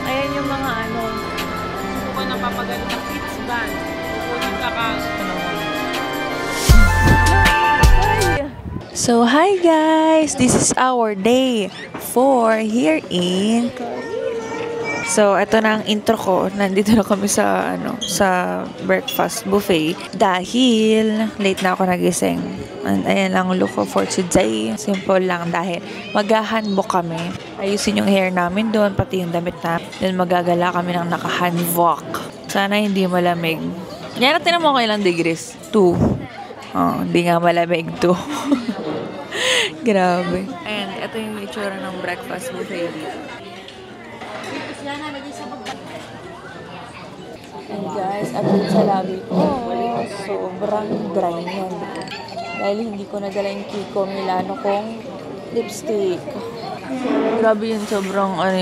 Ayan yung mga ano. Hindi ko napapagalit ng kids band. Kukunin ka ka. So, hi guys! This is our day 4 here in Korea. So, ito na ang intro ko. Nandito na kami sa, sa breakfast buffet. Dahil late na ako nagising. And ayan lang look ko for today. Simple lang dahil mag-handbook kami. Ayusin yung hair namin doon, pati yung damit na. Then magagala kami ng naka-handbook. Sana hindi malamig. Yan, tinan mo ko ilang degrees? 2. Oh, hindi nga malamig 2. Grabe. And ito yung itsura ng breakfast buffet dito. And guys, update sa labi ko. Sobrang dry yan. Dahil hindi ko nadala yung Kiko Milano kong lipstick. Grabe yun, sobrang ano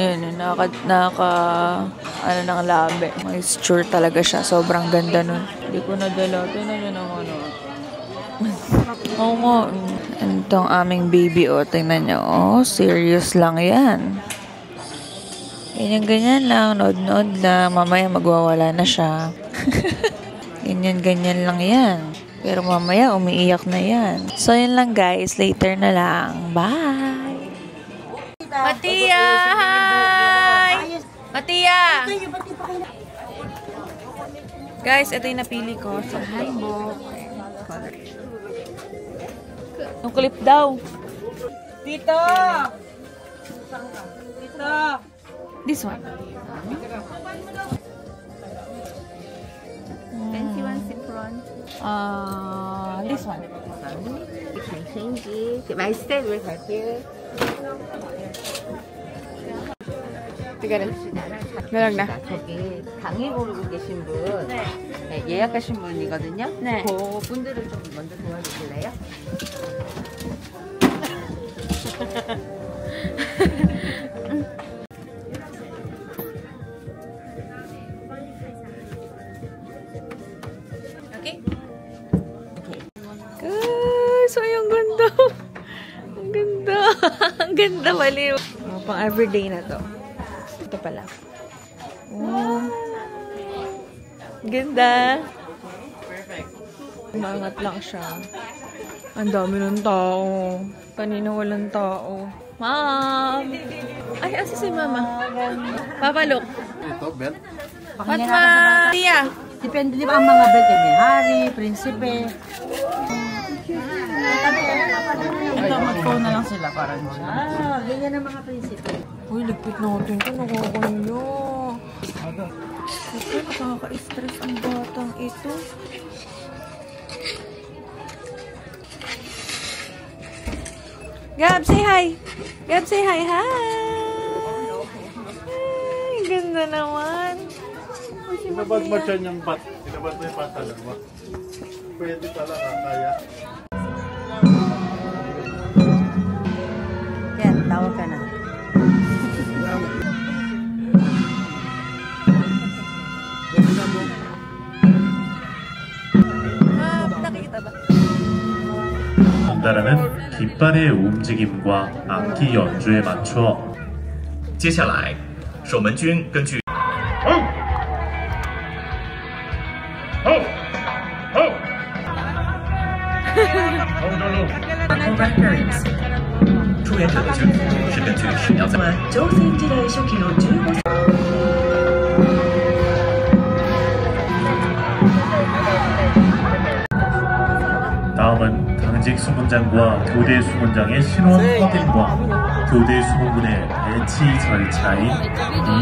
ng labi. Moisture talaga siya. Sobrang ganda nun. Hindi ko nadala. Tingnan nyo naman. Oo nga. Itong aming baby, tingnan nyo. Serious lang yan. Ganyan lang, nod-nod lang. Mamaya magwawala na siya. Ganyan lang yan. Pero mamaya umiiyak na yan. So, yun lang guys. Later na lang. Bye! Matia! Hi! Matia! Guys, ito yung napili ko sa handbook. Yung clip daw. Dito! Dito! This one. Fancy ones in front. This one. You can change it. My style will help you. Tiga rin. Meron na. 저기 당일 고르고 계신 분, 네, 예약하신 분이거든요. 네. 그 분들을 좀 먼저 도와주실래요? Okay? Guys, ay, ang ganda. Ang ganda. Ang ganda, baliw. Pang everyday na to. Ito pala. Ganda. Perfect. Umangat lang siya. Ang dami ng tao. Kanina walang tao. Mom! Ay, asa si Mama? Papa, look. Ito, belt. Fatma! Tia! Depende, di ba ang mga belt may hari, prinsipe. Ito, mag-phone na lang sila para Ganyan ang mga prinsipe. uy, ligpit natin ito. Nakakayo. Ito, nakaka-stress ang batang ito. Gab, say hi! Gab, say hi! Hi! Ay, ganda naman. Pinabad mo siya yung bat. Pinabad mo yung patalan mo. Pwede talaga, kaya. Yan, tawag ka na. Nakikita ba? 연달아는 깃발의 움직임과 악기 연주에 맞춰 接下来，守门军根据 出演者的军服是根据史料在。 다음은 당직 수문장과 교대 수문장의 신원 확인과 교대 수문문의 배치 절차인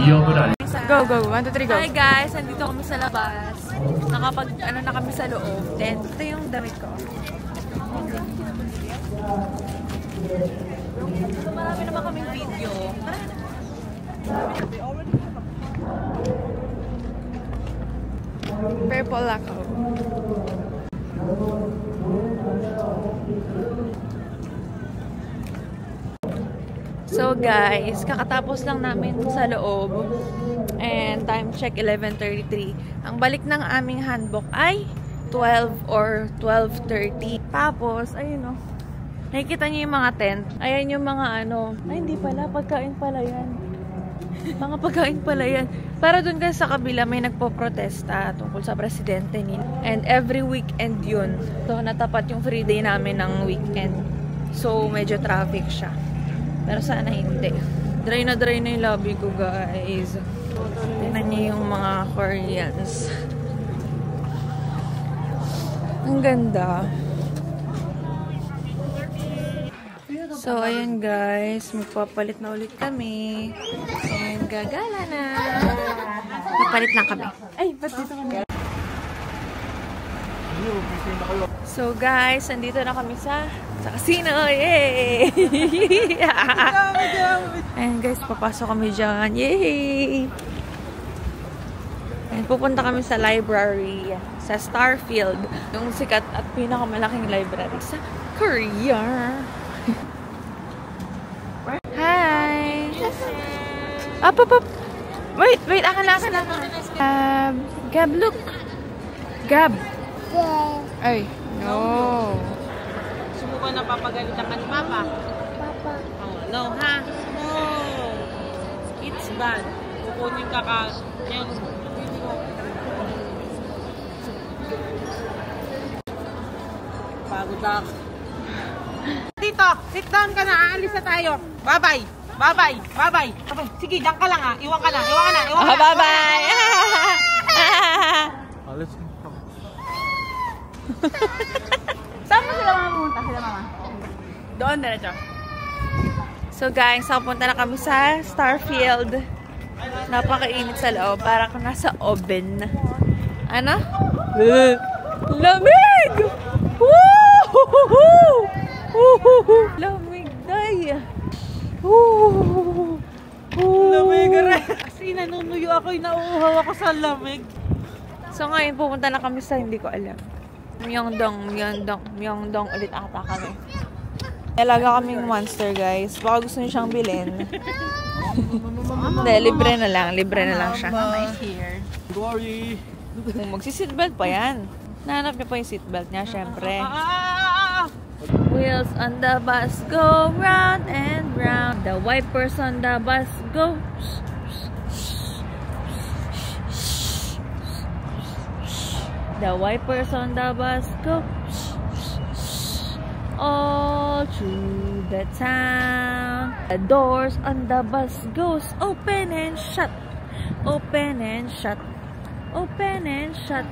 이역을 알려. Go, go. 1, 2, 3, go. Hi guys, nandito kami sa labas. Na kami sa loob. Then, ito yung damit ko. So, marami naman kaming video. Purple ako. So guys, kakatapos lang namin sa loob. And time check 11:33. Ang balik ng aming handbook ay 12 or 12:30. Tapos, ayun o. Nakikita niyo yung mga tent? Ayan yung mga ano. Ay, hindi pala. Pagkain pala yan. Mga pagkain pala yan. Para dun guys sa kabila may nagpo-protesta tungkol sa presidente nila. And every weekend yun. So, natapat yung free day namin ng weekend. So, medyo traffic siya. Pero sana hindi. Dry na yung lobby ko, guys. Tingnan niyo yung mga Koreans. Ang ganda. So, ayun guys. Magpapalit na ulit kami. And gagala na. Magpalit na kami. Ay, ba't dito kami? So, guys. Andito na kami sa casino. Yay! Ayun guys. Papasok kami dyan. Yay! And pupunta kami sa library. Sa Starfield. Yung sikat at pinakamalaking library sa Korea. Hi! Up! Wait! Akan lang. Gab, look! Gab! Ay, no! Subukan na papagalitan ka ni Papa. Papa. Oh, no, ha? No! It's bad. Kukunin ka ka. Pagod ako. Dito, sit down ka na. Aalis na tayo. Bye-bye. Sige, diyan ka lang ha. Iwan ka na. Bye-bye! Alis. Saan mo sila mamunta? Sila mama? Doon, diretso. So guys, napunta na kami sa Starfield. Napakainit sa loob. Para kung nasa oven. Ano? Lamig! Woo! Lamig day! Lamig rin. Kasi nanunuyo ako, nauuhaw ako sa lamig. So ngayon, pupunta na kami sa hindi ko alam. Myeongdong ulit ata kami. Talaga kaming monster, guys. Baka gusto niyo siyang bilhin. Hindi, libre na lang siya. Mama is here. Glory! Kung magsi-seatbelt pa yan. Nahanap niyo pa yung seatbelt niya, syempre. Wheels on the bus go round and round. The wipers on the bus go. The wipers on the bus go all through the town. The doors on the bus goes open and shut. Open and shut. Open and shut.